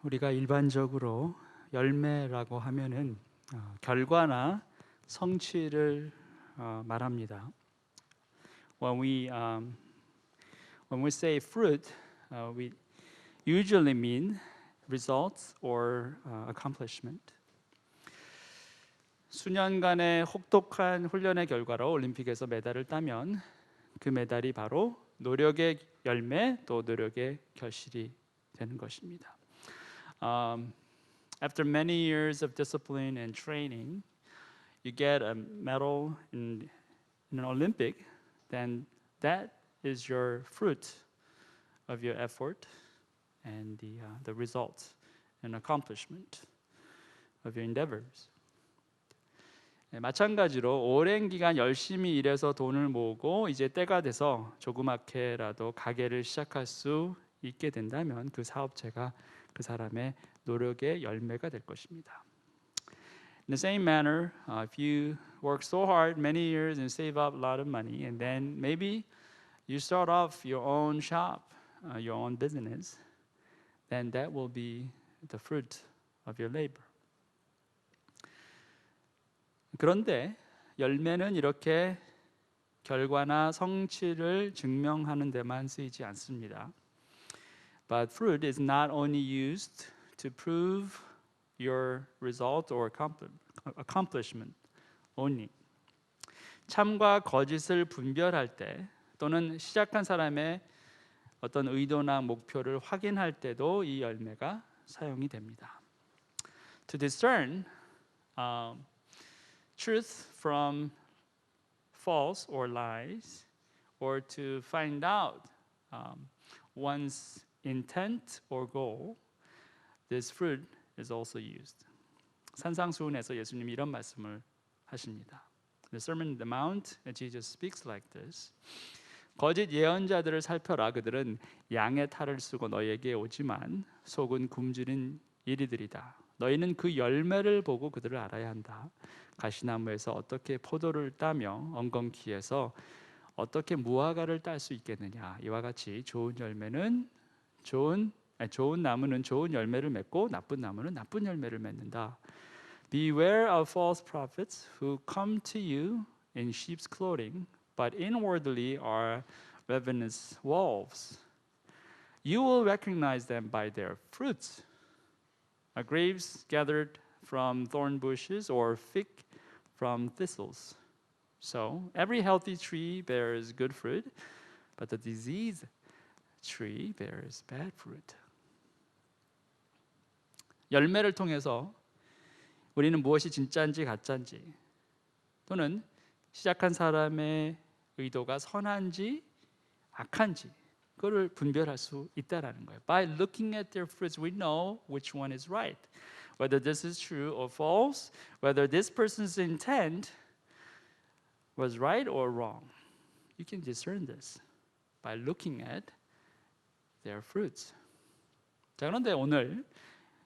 우리가 일반적으로 열매라고 하면은 결과나 성취를 말합니다. When we when we say fruit, we usually mean results or accomplishment. 수년간의 혹독한 훈련의 결과로 올림픽에서 메달을 따면 그 메달이 바로 노력의 열매 또 노력의 결실이 되는 것입니다. After many years of discipline and training, you get a medal in an Olympic, then that is your fruit of your effort and the result and accomplishment of your endeavors. 마찬가지로 오랜 기간 열심히 일해서 돈을 모으고 이제 때가 돼서 조그맣게라도 가게를 시작할 수 있게 된다면 그 사업체가 그 사람의 노력의 열매가 될 것입니다. In the same manner, if you work so hard many years and save up a lot of money, and then maybe you start off your own shop, your own business, then that will be the fruit of your labor. 그런데 열매는 이렇게 결과나 성취를 증명하는 데만 쓰이지 않습니다. But fruit is not only used to prove your result or accomplishment only. 참과 거짓을 분별할 때 또는 시작한 사람의 어떤 의도나 목표를 확인할 때도 이 열매가 사용이 됩니다. To discern truth from false or lies, or to find out one's intent or goal, this fruit is also used. 산상수훈에서 예수님이 이런 말씀을 하십니다. The Sermon on the Mount, Jesus speaks like this. 거짓 예언자들을 살펴라. 그들은 양의 탈을 쓰고 너에게 오지만 속은 굶주린 이리들이다. 너희는 그 열매를 보고 그들을 알아야 한다. 가시나무에서 어떻게 포도를 따며 엉겅퀴에서 어떻게 무화과를 딸 수 있겠느냐. 이와 같이 좋은 나무는 좋은 열매를 맺고 나쁜 나무는 나쁜 열매를 맺는다. Beware of false prophets who come to you in sheep's clothing, but inwardly are ravenous wolves. You will recognize them by their fruits. Are grapes gathered from thorn bushes or fig from thistles? So every healthy tree bears good fruit, but the diseased tree bears bad fruit. 열매를 통해서 우리는 무엇이 진짜인지 가짜인지 또는 시작한 사람의 의도가 선한지 악한지 그걸 분별할 수 있다라는 거예요. By looking at their fruits, we know which one is right. Whether this is true or false, whether this person's intent was right or wrong. You can discern this by looking at their fruits. 자, 그런데 오늘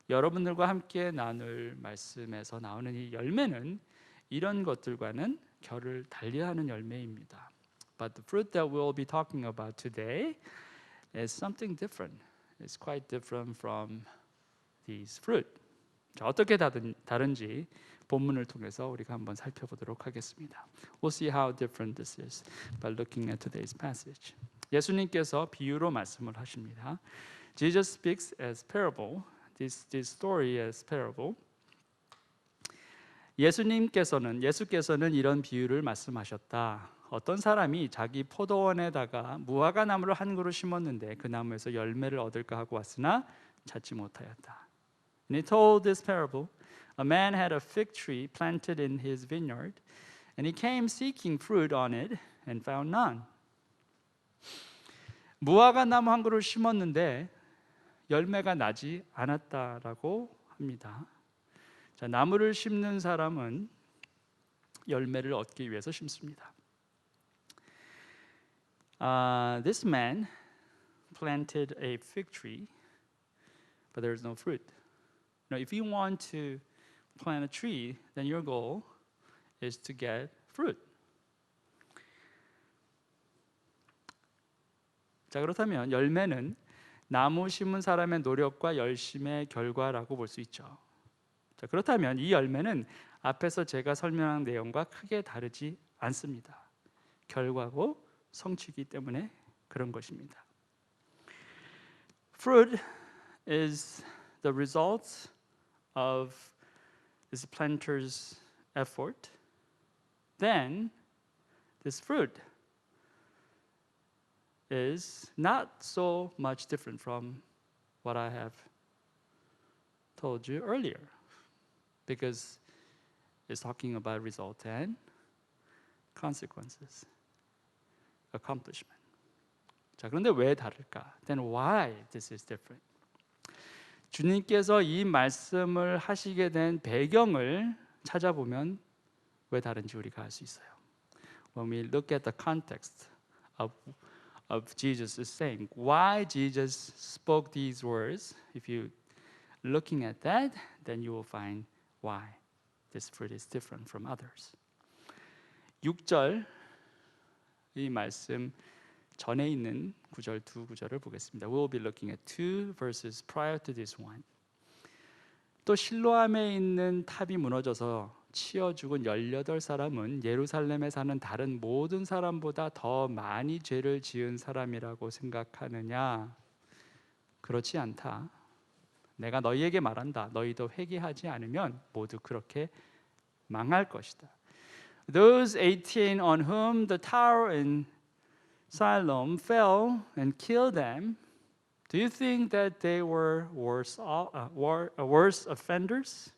여러분들과 함께 나눌 말씀에서 나오는 이 열매는 이런 것들과는 결을 달리하는 열매입니다. But the fruit that we'll be talking about today is something different. It's quite different from these fruit. 자, 어떻게 다른지 본문을 통해서 우리가 한번 살펴보도록 하겠습니다. We'll see how different this is by looking at today's passage. 예수님께서 비유로 말씀을 하십니다. Jesus speaks as parable. This story as parable. 예수께서는 이런 비유를 말씀하셨다. 어떤 사람이 자기 포도원에다가 무화과 나무를 한 그루 심었는데 그 나무에서 열매를 얻을까 하고 왔으나 찾지 못하였다. And he told this parable. A man had a fig tree planted in his vineyard, and he came seeking fruit on it and found none. 무화과 나무 한 그루 심었는데 열매가 나지 않았다라고 합니다. 자, 나무를 심는 사람은 열매를 얻기 위해서 심습니다. This man planted a fig tree, but there is no fruit. Now, if you want to plant a tree, then your goal is to get fruit. 자, 그렇다면 열매는 나무 심은 사람의 노력과 열심의 결과라고 볼 수 있죠. 자, 그렇다면 이 열매는 앞에서 제가 설명한 내용과 크게 다르지 않습니다. 결과고 성취이기 때문에 그런 것입니다. Fruit is the result of this planter's effort. Then this fruit is not so much different from what I have told you earlier, because it's talking about result and consequences, accomplishment. 자, 그런데 왜 다를까? Then why this is different? 주님께서 이 말씀을 하시게 된 배경을 찾아보면 왜 다른지 우리가 알 수 있어요. When we look at the context of Jesus' saying, why Jesus spoke these words, if you looking at that, then you will find why this fruit is different from others. 6절 이 말씀 전에 있는 구절 두 구절을 보겠습니다. We will be looking at two verses prior to this one. 또 실로암에 있는 탑이 무너져서 치어 죽은 18사람은 예루살렘에 사는 다른 모든 사람보다 더 많이 죄를 지은 사람이라고 생각하느냐? 그렇지 않다. 내가 너희에게 말한다. 너희도 회개하지 않으면 모두 그렇게 망할 것이다. Those 18 on whom the tower in Siloam fell and killed them, do you think that they were worse offenders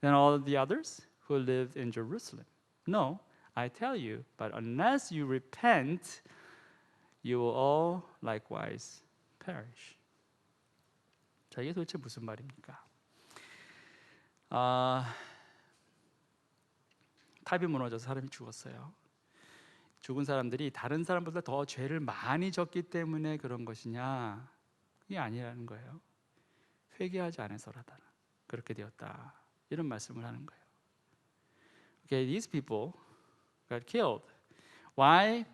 than all the others who lived in Jerusalem? No, I tell you, but unless you repent, you will all likewise perish. 자, 이게 도대체 무슨 말입니까? 탑이 무너져서 사람이 죽었어요. 죽은 사람들이 다른 사람보다 더 죄를 많이 졌기 때문에 그런 것이냐? 그게 아니라는 거예요. 회개하지 않아서라다 그렇게 되었다. 이런 말씀을 하는 거예요. Okay, these people got killed. Why?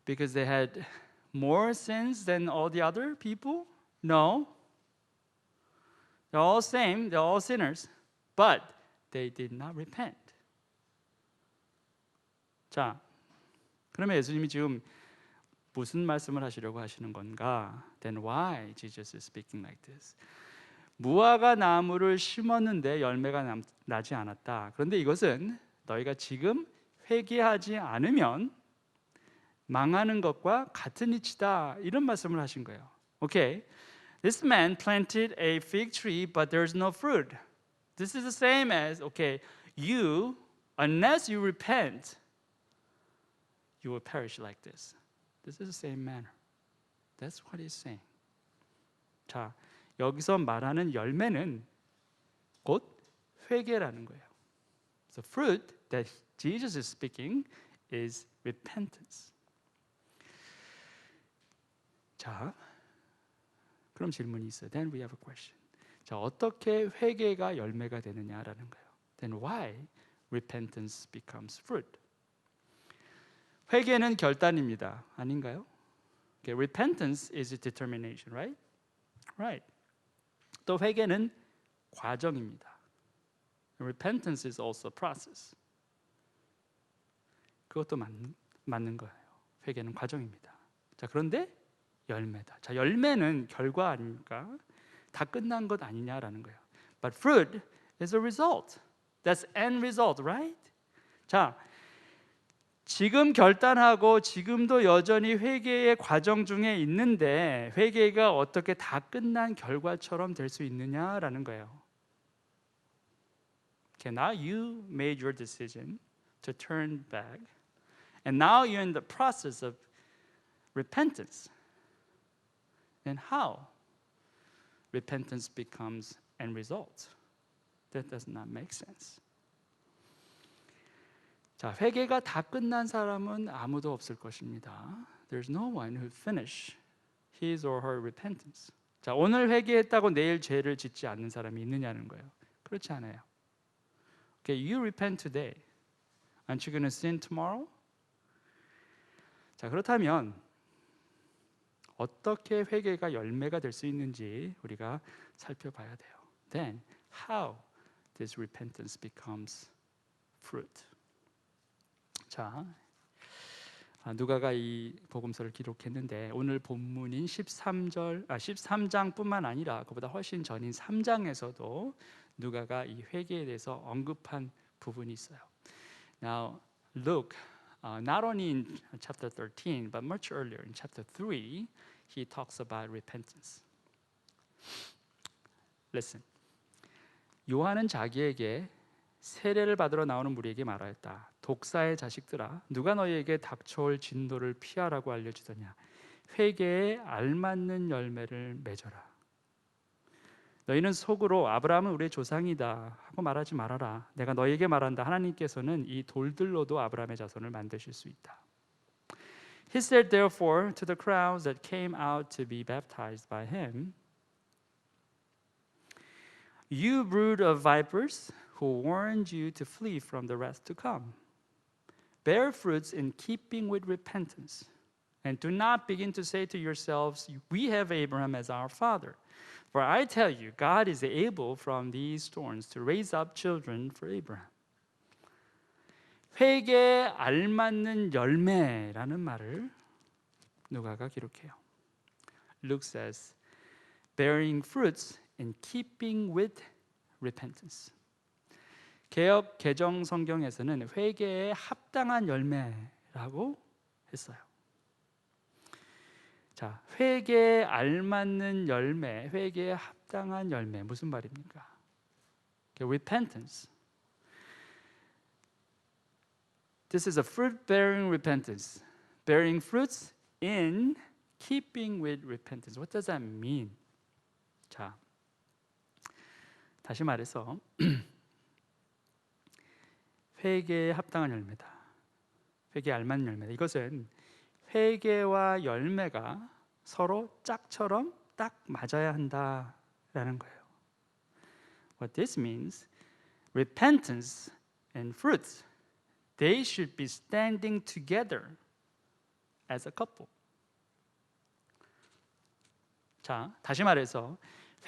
Because they had more sins than all the other people? No. They're all same. They're all sinners. But they did not repent. 자, 그러면 예수님이 지금 무슨 말씀을 하시려고 하시는 건가? Then why Jesus is speaking like this? 무화과 나무를 심었는데 열매가 나지 않았다. 그런데 이것은 너희가 지금 회개하지 않으면 망하는 것과 같은 이치다. 이런 말씀을 하신 거예요. Okay, this man planted a fig tree, but there's no fruit. This is the same as, okay, you, unless you repent, you will perish like this. This is the same manner. That's what he's saying. 자, 여기서 말하는 열매는 곧 회개라는 거예요. The fruit that Jesus is speaking is repentance. 자, 그럼 질문이 있어요. Then we have a question. 자, 어떻게 회개가 열매가 되느냐라는 거예요. Then why repentance becomes fruit? 회개는 결단입니다. 아닌가요? Okay, repentance is a determination, right? Right. 또 회개는 과정입니다. Repentance is also a process. 그것도 맞는 거예요. 회개는 과정입니다. 자, 그런데 열매다. 자, 열매는 결과 아닙니까? 다 끝난 것 아니냐라는 거예요. But fruit is a result. That's end result, right? 자, 지금 결단하고 지금도 여전히 회개의 과정 중에 있는데 회개가 어떻게 다 끝난 결과처럼 될 수 있느냐라는 거예요. Okay, now you made your decision to turn back, and now you're in the process of repentance. Then how repentance becomes end result? That does not make sense. 자, 회개가 다 끝난 사람은 아무도 없을 것입니다. There's no one who finished his or her repentance. 자, 오늘 회개했다고 내일 죄를 짓지 않는 사람이 있느냐는 거예요. 그렇지 않아요. Okay, you repent today. Aren't you going to sin tomorrow? 자, 그렇다면 어떻게 회개가 열매가 될 수 있는지 우리가 살펴봐야 돼요. Then how this repentance becomes fruit. 자, 누가가 이 복음서를 기록했는데 오늘 본문인 13장뿐만 아니라 그보다 훨씬 전인 3장에서도 누가가 이 회개에 대해서 언급한 부분이 있어요. Now, Luke, not only in chapter 13, but much earlier in chapter 3, he talks about repentance. Listen. 요한은 자기에게 세례를 받으러 나오는 무리에게 말하였다. 독사의 자식들아, 누가 너희에게 닥쳐올 진노를 피하라고 알려주더냐. 회개에 알맞는 열매를 맺어라. 너희는 속으로 아브라함은 우리의 조상이다 하고 말하지 말아라. 내가 너희에게 말한다. 하나님께서는 이 돌들로도 아브라함의 자손을 만드실 수 있다. He said therefore to the crowds that came out to be baptized by him, You brood of vipers, who warned you to flee from the wrath to come. Bear fruits in keeping with repentance, and do not begin to say to yourselves, We have Abraham as our father. For I tell you, God is able from these thorns to raise up children for Abraham. 회개에 알맞는 열매라는 말을 누가가 기록해요. Luke says, bearing fruits in keeping with repentance. 개역 개정 성경에서는 회개에 합당한 열매라고 했어요. 자, 회개에 알맞는 열매, 회개에 합당한 열매 무슨 말입니까? Repentance. This is a fruit-bearing repentance. Bearing fruits in keeping with repentance. What does that mean? 자, 다시 말해서 회개에 합당한 열매다. 회개에 알맞는 열매다. 이것은 회개와 열매가 서로 짝처럼 딱 맞아야 한다라는 거예요. What this means, repentance and fruits, they should be standing together as a couple. 자, 다시 말해서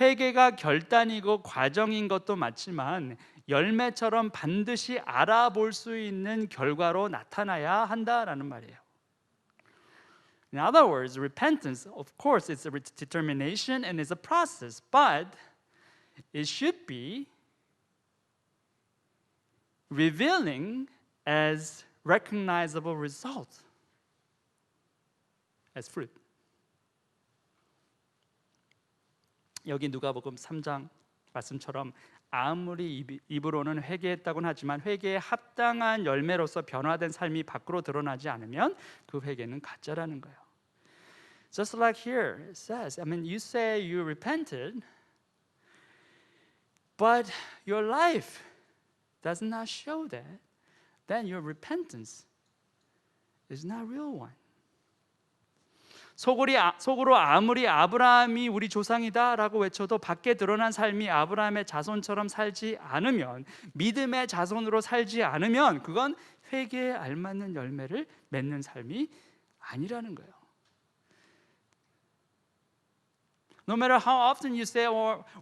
회개가 결단이고 과정인 것도 맞지만 열매처럼 반드시 알아볼 수 있는 결과로 나타나야 한다라는 말이에요. In other words, repentance, of course, it's a determination and it's a process, but it should be revealing as recognizable result, as fruit. 여기 누가복음 3장 말씀처럼 아무리 입으로는 회개했다고는 하지만 회개에 합당한 열매로서 변화된 삶이 밖으로 드러나지 않으면 그 회개는 가짜라는 거예요. Just like here it says, I mean, you say you repented, but your life does not show that, then your repentance is not real one. 속으로 아무리 아브라함이 우리 조상이다라고 외쳐도 밖에 드러난 삶이 아브라함의 자손처럼 살지 않으면, 믿음의 자손으로 살지 않으면 그건 회개에 알맞는 열매를 맺는 삶이 아니라는 거예요. No matter how often you say,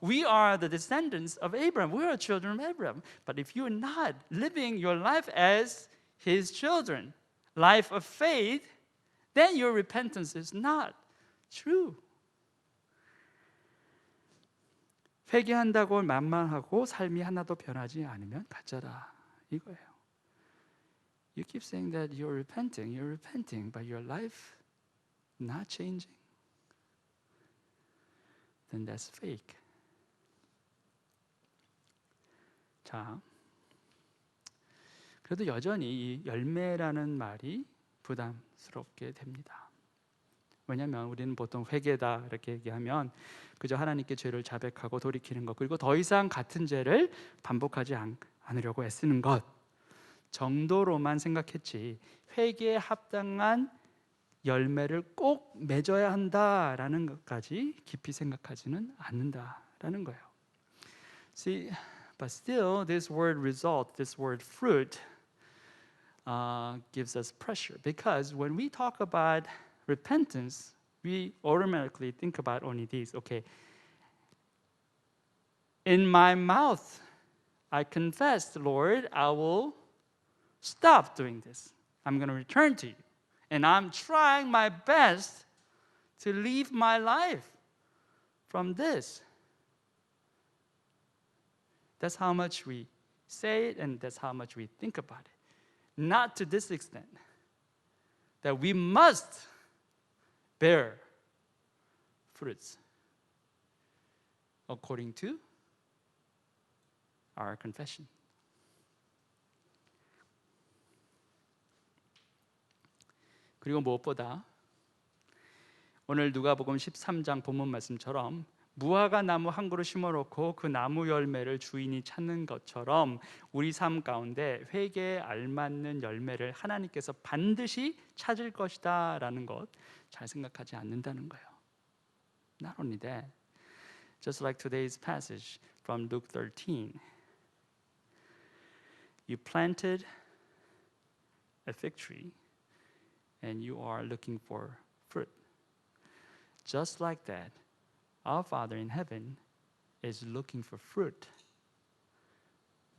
we are the descendants of Abraham, we are children of Abraham, but if you're not living your life as his children, life of faith, then your repentance is not true. 회개한다고 만만하고 삶이 하나도 변하지 않으면 가짜다 이거예요. You keep saying that you're repenting, but your life not changing. Then that's fake. 자, 그래도 여전히 이 열매라는 말이 부담스럽게 됩니다. 왜냐하면 우리는 보통 회개다 이렇게 얘기하면 그저 하나님께 죄를 자백하고 돌이키는 것, 그리고 더 이상 같은 죄를 반복하지 않으려고 애쓰는 것 정도로만 생각했지, 회개에 합당한 열매를 꼭 맺어야 한다라는 것까지 깊이 생각하지는 않는다라는 거예요. See, but still this word result, this word fruit gives us pressure, because when we talk about repentance, we automatically think about only these. Okay, in my mouth, I confess, Lord, I will stop doing this. I'm going to return to you. And I'm trying my best to leave my life from this. That's how much we say it, and that's how much we think about it. Not to this extent, that we must bear fruits according to our confession. 그리고 무엇보다 오늘 누가복음 13장 본문 말씀처럼 무화과 나무 한 그루 심어놓고 그 나무 열매를 주인이 찾는 것처럼 우리 삶 가운데 회개에 알맞는 열매를 하나님께서 반드시 찾을 것이다 라는 것 잘 생각하지 않는다는 거예요. Not only that, just like today's passage from Luke 13, you planted a fig tree and you are looking for fruit. Just like that, our Father in heaven is looking for fruit,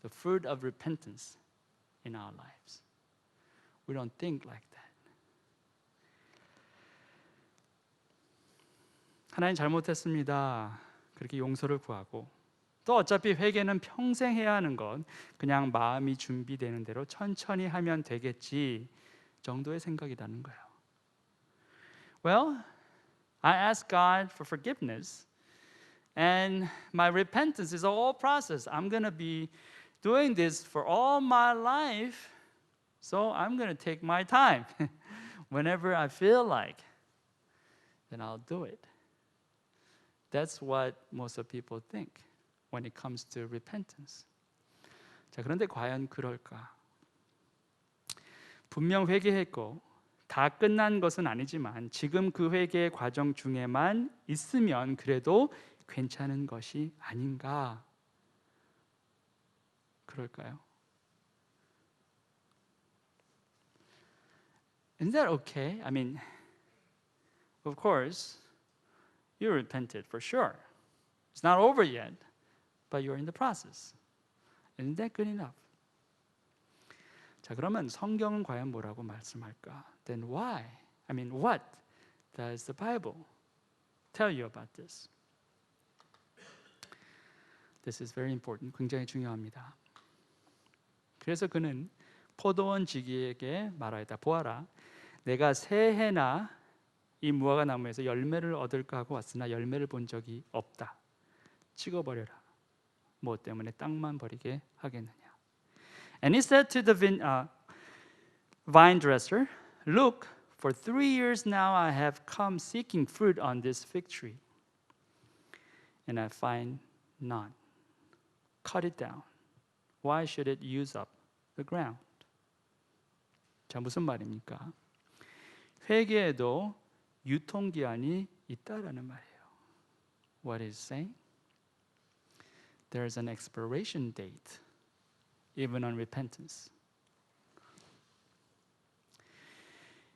the fruit of repentance in our lives. We don't think like that. 하나님 잘못했습니다. 그렇게 용서를 구하고 또 어차피 회개는 평생 해야 하는 건 그냥 마음이 준비되는 대로 천천히 하면 되겠지 정도의 생각이라는 거예요. Well, I ask God for forgiveness, and my repentance is a whole process. I'm going to be doing this for all my life, so I'm going to take my time. Whenever I feel like, then I'll do it. That's what most of people think when it comes to repentance. 자, 그런데 과연 그럴까? 분명 회개했고 다 끝난 것은 아니지만 지금 그 회개의 과정 중에만 있으면 그래도 괜찮은 것이 아닌가? 그럴까요? Isn't that okay? I mean, of course, you repented for sure. It's not over yet, but you're in the process. Isn't that good enough? 자, 그러면 성경은 과연 뭐라고 말씀할까? Then why? I mean, what does the Bible tell you about this? This is very important. 굉장히 중요합니다. 그래서 그는 포도원 지기에게 말하였다. 보아라, 내가 새해나 이 무화과 나무에서 열매를 얻을까 하고 왔으나 열매를 본 적이 없다. 찍어버려라. 뭐 때문에 땅만 버리게 하겠느냐. And he said to the vine dresser, look, for 3 years now I have come seeking fruit on this fig tree, and I find none. Cut it down. Why should it use up the ground? 자, 무슨 말입니까? 회개에도 유통기한이 있다라는 말이에요. What is saying? There's an expiration date, even on repentance.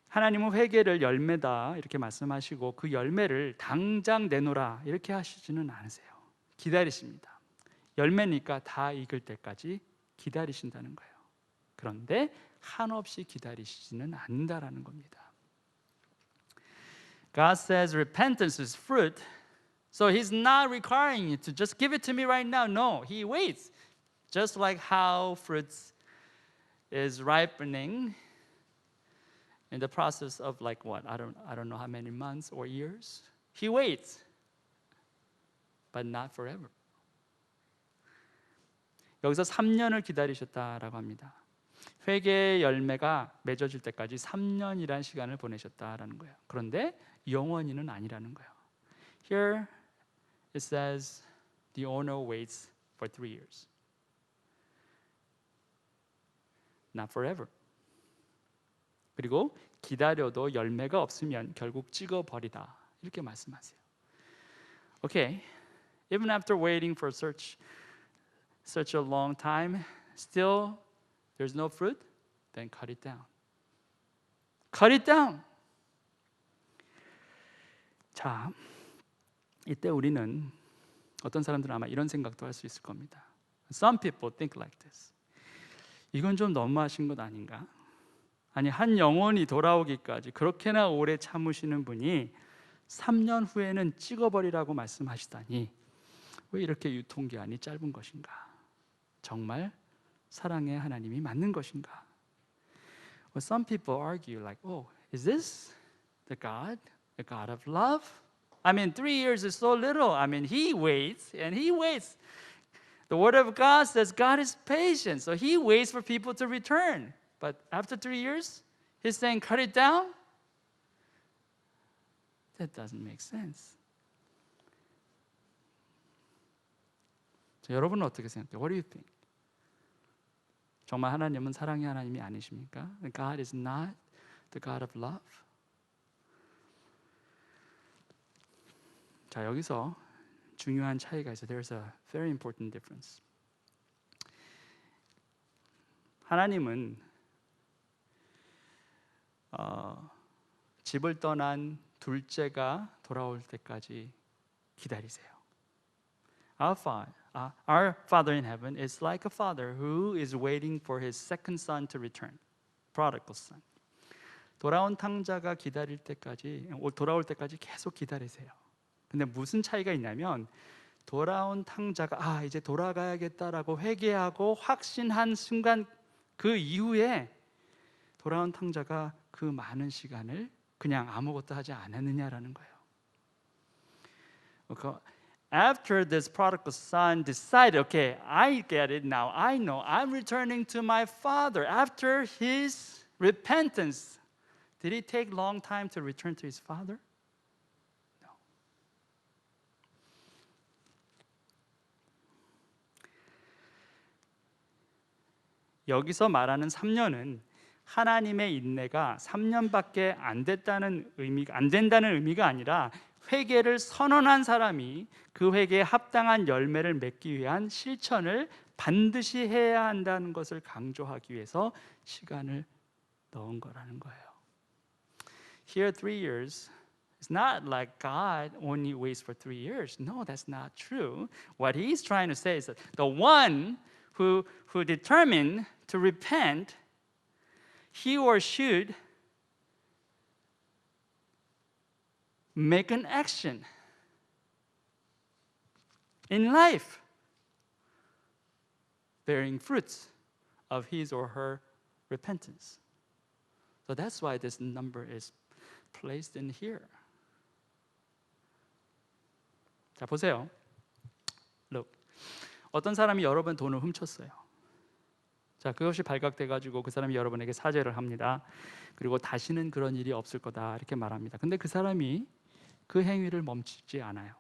하나님은 회개를 열매다 이렇게 말씀하시고 그 열매를 당장 내놓으라 이렇게 하시지는 않으세요. 기다리십니다. 열매니까 다 익을 때까지 기다리신다는 거예요. 그런데 한없이 기다리시지는 않는다라는 겁니다. God says repentance is fruit, so He's not requiring you to just give it to me right now. No, He waits. Just like how fruits is ripening in the process of like what? I don't know how many months or years. He waits, but not forever. 여기서 3년을 기다리셨다라고 합니다. 회개의 열매가 맺어질 때까지 3년이라는 시간을 보내셨다라는 거예요. 그런데 영원히는 아니라는 거예요. Here it says the owner waits for 3 years. Not forever. 그리고 기다려도 열매가 없으면 결국 찍어버리다 이렇게 말씀하세요. Okay, even after waiting for such a long time, still there's no fruit, then cut it down. Cut it down. 자, 이때 우리는 어떤 사람들은 아마 이런 생각도 할 수 있을 겁니다. Some people think like this. 이건 좀 너무하신 것 아닌가? 아니, 한 영혼이 돌아오기까지 그렇게나 오래 참으시는 분이 3년 후에는 찍어버리라고 말씀하시다니 왜 이렇게 유통기한이 짧은 것인가? 정말 사랑의 하나님이 맞는 것인가? Well, some people argue like, oh, is this the God of love? I mean, 3 years is so little. I mean, He waits and He waits. The Word of God says God is patient, so He waits for people to return. But after 3 years, He's saying, cut it down? That doesn't make sense. 자, 여러분은 어떻게 생각해요? What do you think? 정말 하나님은 사랑의 하나님이 아니십니까? God is not the God of love. 자, 여기서 중요한 차이가 있어요. There's a very important difference. 하나님은 집을 떠난 둘째가 돌아올 때까지 기다리세요. Our Father in heaven is like a father who is waiting for his second son to return, prodigal son. 돌아온 탕자가 돌아올 때까지 계속 기다리세요. 근데 무슨 차이가 있냐면 돌아온 탕자가 이제 돌아가야겠다라고 회개하고 확신한 순간 그 이후에 돌아온 탕자가 그 많은 시간을 그냥 아무것도 하지 않았느냐라는 거예요. After this prodigal son decided, okay, I get it now. I know I'm returning to my father. After his repentance, did it take long time to return to his father? No. 여기서 말하는 3년은 하나님의 인내가 3년밖에 안 된다는 의미가 아니라 회개를 선언한 사람이 그 회개에 합당한 열매를 맺기 위한 실천을 반드시 해야 한다는 것을 강조하기 위해서 시간을 넣은 거라는 거예요. Here 3 years is not like God only waits for 3 years. No, that's not true. What he's trying to say is that the one who determined to repent, he or should make an action in life bearing fruits of his or her repentance. So that's why this number is placed in here. 자, 보세요. Look. 어떤 사람이 여러 번 돈을 훔쳤어요. 자, 그것이 발각돼 가지고 그 사람이 여러분에게 사죄를 합니다. 그리고 다시는 그런 일이 없을 거다 이렇게 말합니다. 근데 그 사람이 그 행위를 멈추지 않아요.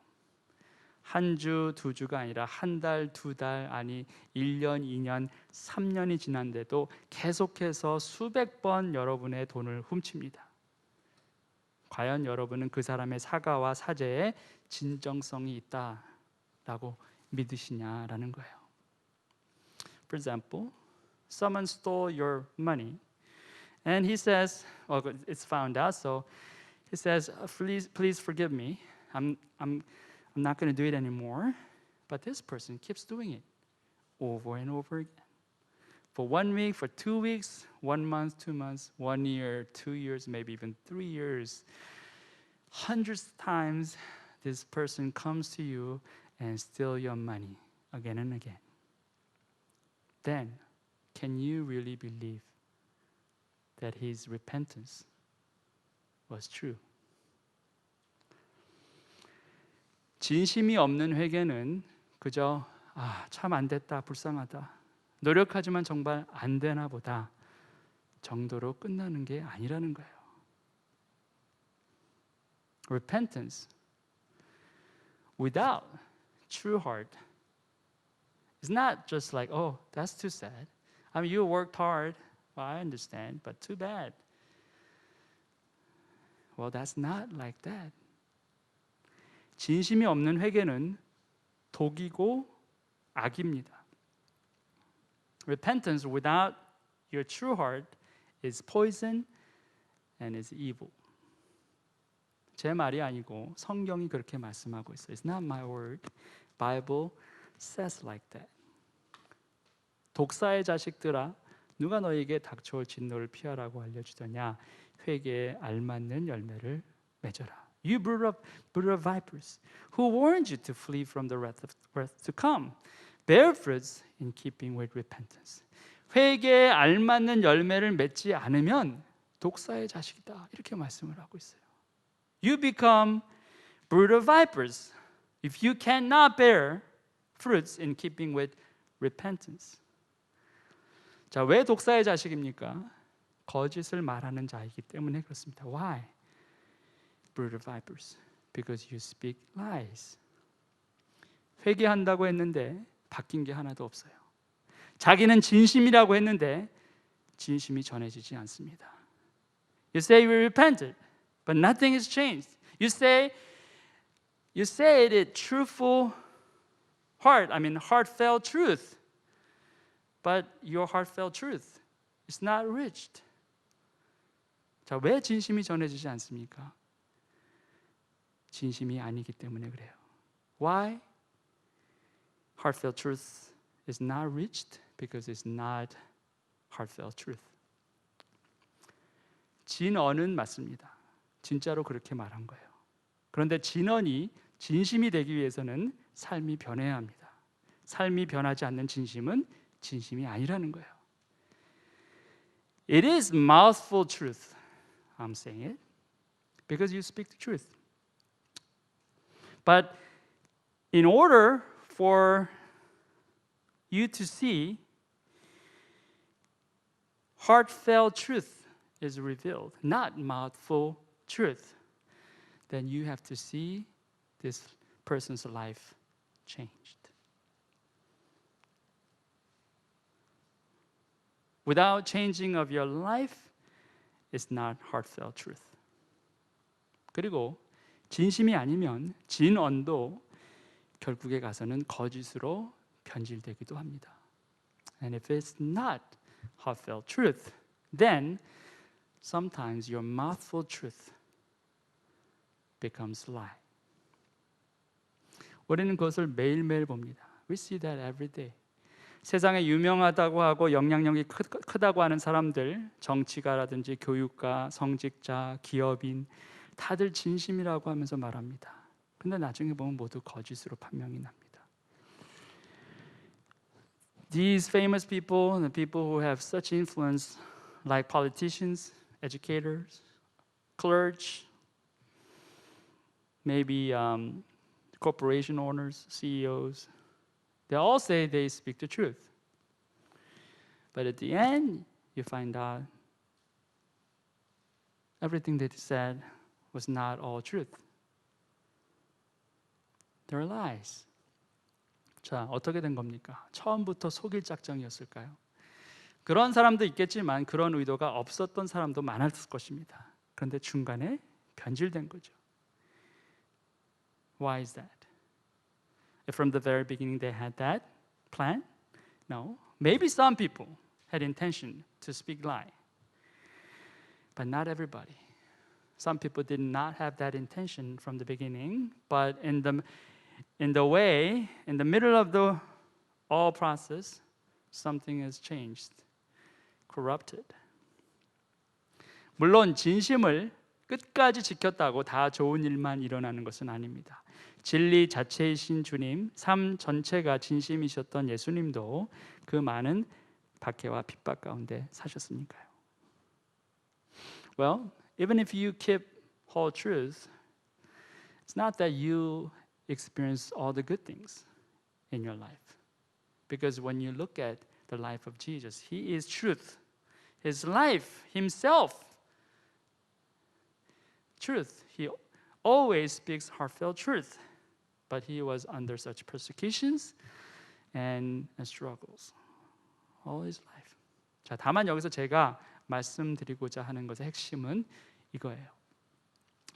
한 주, 두 주가 아니라 한 달, 두 달, 아니 1년, 2년, 3년이 지난데도 계속해서 수백 번 여러분의 돈을 훔칩니다. 과연 여러분은 그 사람의 사과와 사죄에 진정성이 있다라고 믿으시냐라는 거예요. For example, someone stole your money and he says, well, it's found out, so he says, please forgive me. I'm not going to do it anymore. But this person keeps doing it over and over again. For 1 week, for 2 weeks, 1 month, 2 months, 1 year, 2 years, maybe even 3 years. Hundreds of times this person comes to you and steal your money again and again. Then, can you really believe that his repentance was true? 진심이 없는 회개는 그저 참 안 됐다, 불쌍하다, 노력하지만 정말 안 되나 보다 정도로 끝나는 게 아니라는 거예요. Repentance without true heart is not just like, oh, that's too sad. I mean, you worked hard. Well, I understand, but too bad. Well, that's not like that. 진심이 없는 회개는 독이고 악입니다. Repentance without your true heart is poison and is evil. 제 말이 아니고 성경이 그렇게 말씀하고 있어요. It's not my word. Bible says like that. 독사의 자식들아, 누가 너에게 닥쳐올 진노를 피하라고 알려주더냐? 회개에 알맞는 열매를 맺어라. You brood of vipers, who warned you to flee from the wrath to come? Bear fruits in keeping with repentance. 회개에 알맞는 열매를 맺지 않으면 독사의 자식이다. 이렇게 말씀을 하고 있어요. You become brood of vipers if you cannot bear fruits in keeping with repentance. 자, 왜 독사의 자식입니까? 거짓을 말하는 자이기 때문에 그렇습니다. Why? Brood of vipers. Because you speak lies. 회개한다고 했는데 바뀐 게 하나도 없어요. 자기는 진심이라고 했는데 진심이 전해지지 않습니다. You say we repented, but nothing has changed. You say it truthful heartfelt truth, but your heartfelt truth is not reached. 자, 왜 진심이 전해지지 않습니까? 진심이 아니기 때문에 그래요. Why? Heartfelt truth is not reached because it's not heartfelt truth. 진언은 맞습니다. 진짜로 그렇게 말한 거예요. 그런데 진언이 진심이 되기 위해서는 삶이 변해야 합니다. 삶이 변하지 않는 진심은 진심이 아니라는 거예요. It is mouthful truth. I'm saying it because you speak the truth. But in order for you to see heartfelt truth is revealed, not mouthful truth, then you have to see this person's life changed. Without changing of your life, it's not heartfelt truth. 그리고 진심이 아니면 진언도 결국에 가서는 거짓으로 변질되기도 합니다. And if it's not heartfelt truth, then sometimes your mouthful truth becomes lie. 우리는 그것을 매일매일 봅니다. We see that every day. 세상에 유명하다고 하고 영향력이 크다고 하는 사람들, 정치가라든지 교육가, 성직자, 기업인 다들 진심이라고 하면서 말합니다. 근데 나중에 보면 모두 거짓으로 판명이 납니다. These famous people, the people who have such influence, like politicians, educators, clergy, maybe corporation owners, CEOs, they all say they speak the truth. But at the end, you find out everything they said was not all truth. They're lies. 자, 어떻게 된 겁니까? 처음부터 속일 작정이었을까요? 그런 사람도 있겠지만 그런 의도가 없었던 사람도 많았을 것입니다. 그런데 중간에 변질된 거죠. Why is that? If from the very beginning they had that plan? No. Maybe some people had intention to speak lie. But not everybody. Some people did not have that intention from the beginning, but in the middle of the all process, something has changed, corrupted. 물론 진심을 끝까지 지켰다고 다 좋은 일만 일어나는 것은 아닙니다. 진리 자체이신 주님, 삶 전체가 진심이셨던 예수님도 그 많은 박해와 핍박 가운데 사셨으니까요. Well, even if you keep whole truth, it's not that you experience all the good things in your life. Because when you look at the life of Jesus, He is truth. His life, Himself, truth. He always speaks heartfelt truth. But He was under such persecutions and struggles all His life. 자, 다만 여기서 제가 말씀드리고자 하는 것의 핵심은 이거예요.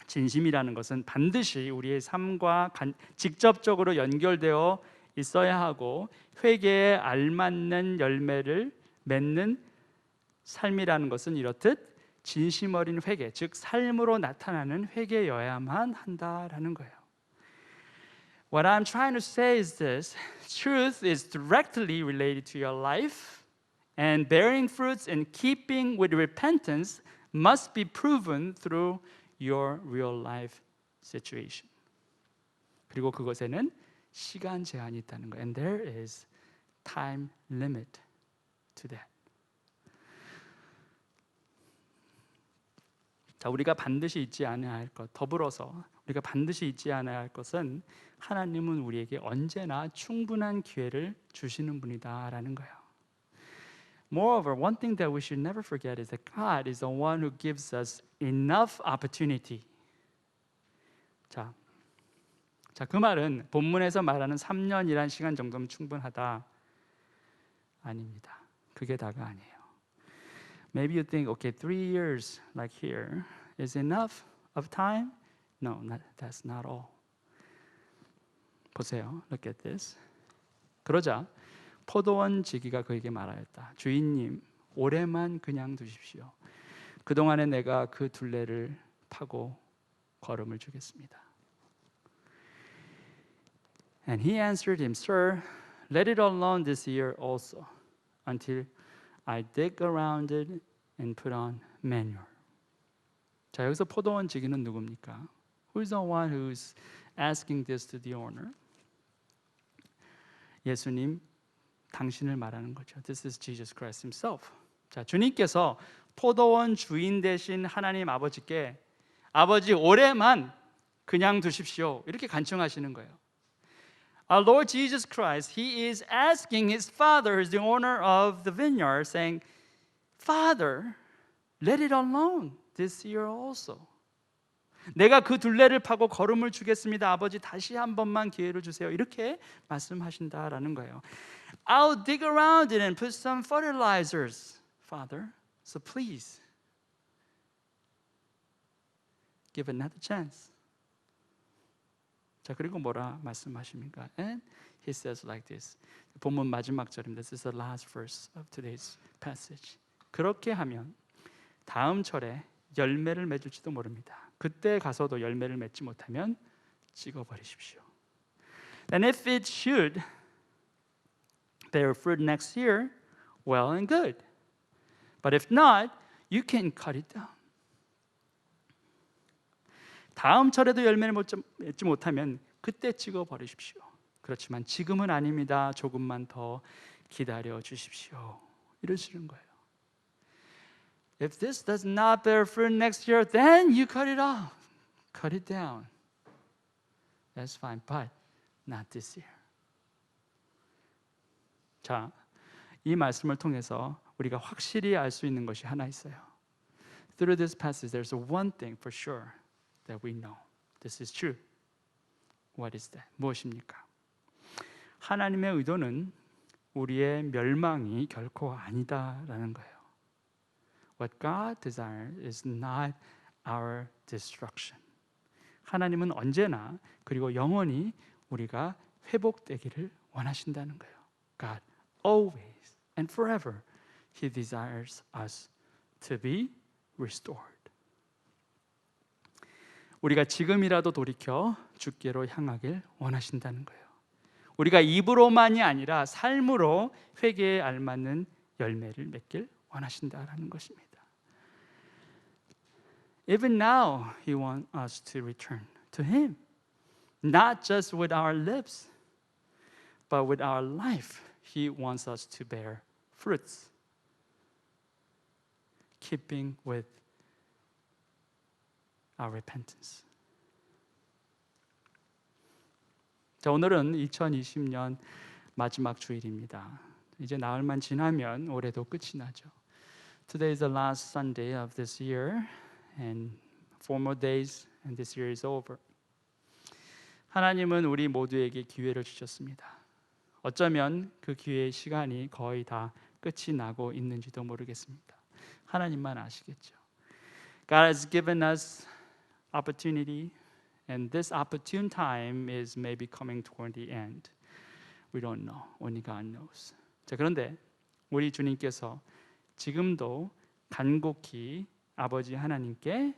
진심이라는 것은 반드시 우리의 삶과 직접적으로 연결되어 있어야 하고 회개에 알맞는 열매를 맺는 삶이라는 것은 이렇듯 진심 어린 회개, 즉 삶으로 나타나는 회개여야만 한다라는 거예요. What I'm trying to say is this: truth is directly related to your life, and bearing fruits in keeping with repentance must be proven through your real life situation. 그리고 그것에는 시간 제한이 있다는 거예요. And there is time limit to that. 자, 우리가 반드시 잊지 않아야 할 것, 더불어서 우리가 반드시 잊지 않아야 할 것은 하나님은 우리에게 언제나 충분한 기회를 주시는 분이다라는 거예요. Moreover, one thing that we should never forget is that God is the one who gives us enough opportunity. 자, 그 말은 본문에서 말하는 3년이란 시간 정도면 충분하다. 아닙니다. 그게 다가 아니에요. Maybe you think, okay, 3 years like here is enough of time? No, that's not all. 보세요. Look at this. 그러자 포도원 지기가 그에게 말하였다. 주인님, 올해만 그냥 두십시오. 그동안에 내가 그 둘레를 파고 거름을 주겠습니다. And he answered him, Sir, let it alone this year also, until I dig around it and put on manure. 자, 여기서 포도원 지기는 누굽니까? Who is the one who's asking this to the owner? 예수님, 당신을 말하는 거죠. This is Jesus Christ himself. 자, 주님께서 포도원 주인 되신 하나님 아버지께 아버지 올해만 그냥 두십시오. 이렇게 간청하시는 거예요. Our Lord Jesus Christ, He is asking His Father, who's the owner of the vineyard, saying, Father, let it alone this year also. 내가 그 둘레를 파고 거름을 주겠습니다. 아버지 다시 한 번만 기회를 주세요. 이렇게 말씀하신다라는 거예요. I'll dig around it and put some fertilizers, Father. So please give another chance. 자, 그리고 뭐라 말씀하십니까? And he says like this. 본문 마지막 절입니다. This is the last verse of today's passage. 그렇게 하면 다음 철에 열매를 맺을지도 모릅니다. 그때 가서도 열매를 맺지 못하면 찍어버리십시오. And if it should bear fruit next year, well and good. But if not, you can cut it down. 다음 철에도 열매를 맺지 못하면 그때 찍어버리십시오. 그렇지만 지금은 아닙니다. 조금만 더 기다려 주십시오. 이러시는 거예요. If this does not bear fruit next year, then you cut it off. Cut it down. That's fine, but not this year. 자, 이 말씀을 통해서 우리가 확실히 알 수 있는 것이 하나 있어요. Through this passage, there's one thing for sure that we know. This is true. What is that? 무엇입니까? 하나님의 의도는 우리의 멸망이 결코 아니다라는 거예요. What God desires is not our destruction. 하나님은 언제나 그리고 영원히 우리가 회복되기를 원하신다는 거예요. God always and forever He desires us to be restored. 우리가 지금이라도 돌이켜 주께로 향하길 원하신다는 거예요. 우리가 입으로만이 아니라 삶으로 회개에 알맞는 열매를 맺길 원하신다라는 것입니다. Even now, He wants us to return to Him, not just with our lips, but with our life. He wants us to bear fruits, keeping with our repentance. 자, 오늘은 2020년 마지막 주일입니다. 이제 나흘만 지나면 올해도 끝이 나죠. Today is the last Sunday of this year, and 4 more days, and this year is over. 하나님은 우리 모두에게 기회를 주셨습니다. 어쩌면 그 기회의 시간이 거의 다 끝이 나고 있는지도 모르겠습니다. 하나님만 아시겠죠. God has given us opportunity, and this opportune time is maybe coming toward the end. We don't know. Only God knows. 자, 그런데 우리 주님께서 지금도 간곡히 아버지 하나님께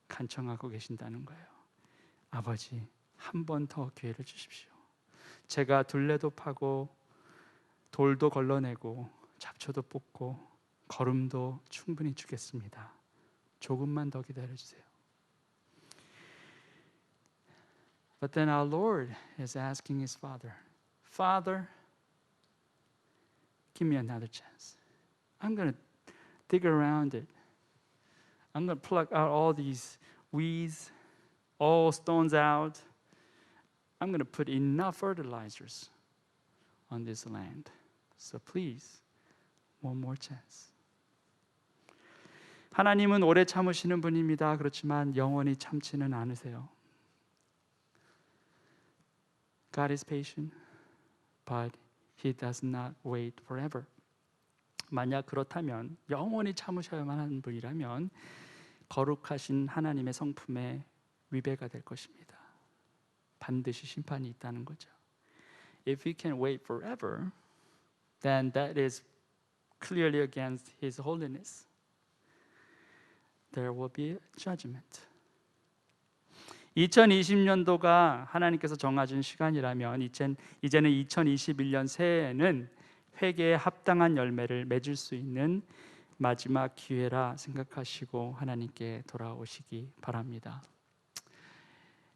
간청하고 계신다는 거예요. 아버지, 한 번 더 기회를 주십시오. 제가 둘레도 파고 돌도 걸러내고 잡초도 뽑고 거름도 충분히 주겠습니다. 조금만 더 기다려주세요. But then our Lord is asking his Father, Father, give me another chance. I'm going to dig around it. I'm going to pluck out all these weeds, all stones out. I'm going to put enough fertilizers on this land. So please, one more chance. 하나님은 오래 참으시는 분입니다. 그렇지만 영원히 참지는 않으세요. God is patient, but He does not wait forever. 만약 그렇다면 영원히 참으셔야만 하는 분이라면 거룩하신 하나님의 성품에 위배가 될 것입니다. 반드시 심판이 있다는 거죠. If He can wait forever, then that is clearly against His holiness. There will be judgment. 2020년도가 하나님께서 정하신 시간이라면 이제는 2021년 새해에는 회개에 합당한 열매를 맺을 수 있는 마지막 기회라 생각하시고 하나님께 돌아오시기 바랍니다.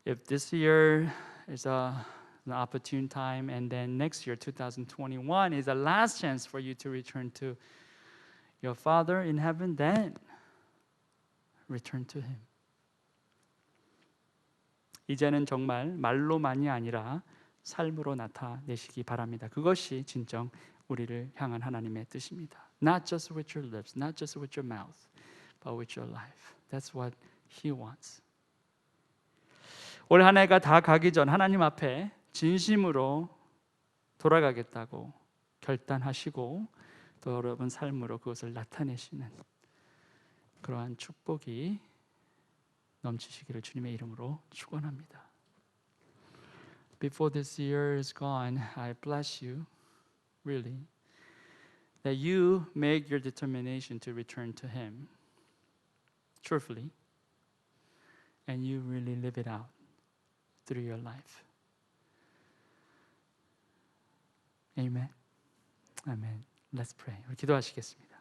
If this year is an opportune time and then next year 2021 is the last chance for you to return to your Father in heaven, then return to Him. 이제는 정말 말로만이 아니라 삶으로 나타내시기 바랍니다. 그것이 진정 우리를 향한 하나님의 뜻입니다. Not just with your lips, not just with your mouth, but with your life. That's what He wants. 올 한 해가 다 가기 전 하나님 앞에 진심으로 돌아가겠다고 결단하시고 또 여러분 삶으로 그것을 나타내시는 그러한 축복이 넘치시기를 주님의 이름으로 축원합니다. Before this year is gone, I bless you, really, that you make your determination to return to Him truthfully, and you really live it out through your life. Amen. Amen. Let's pray. 우리 기도하시겠습니다.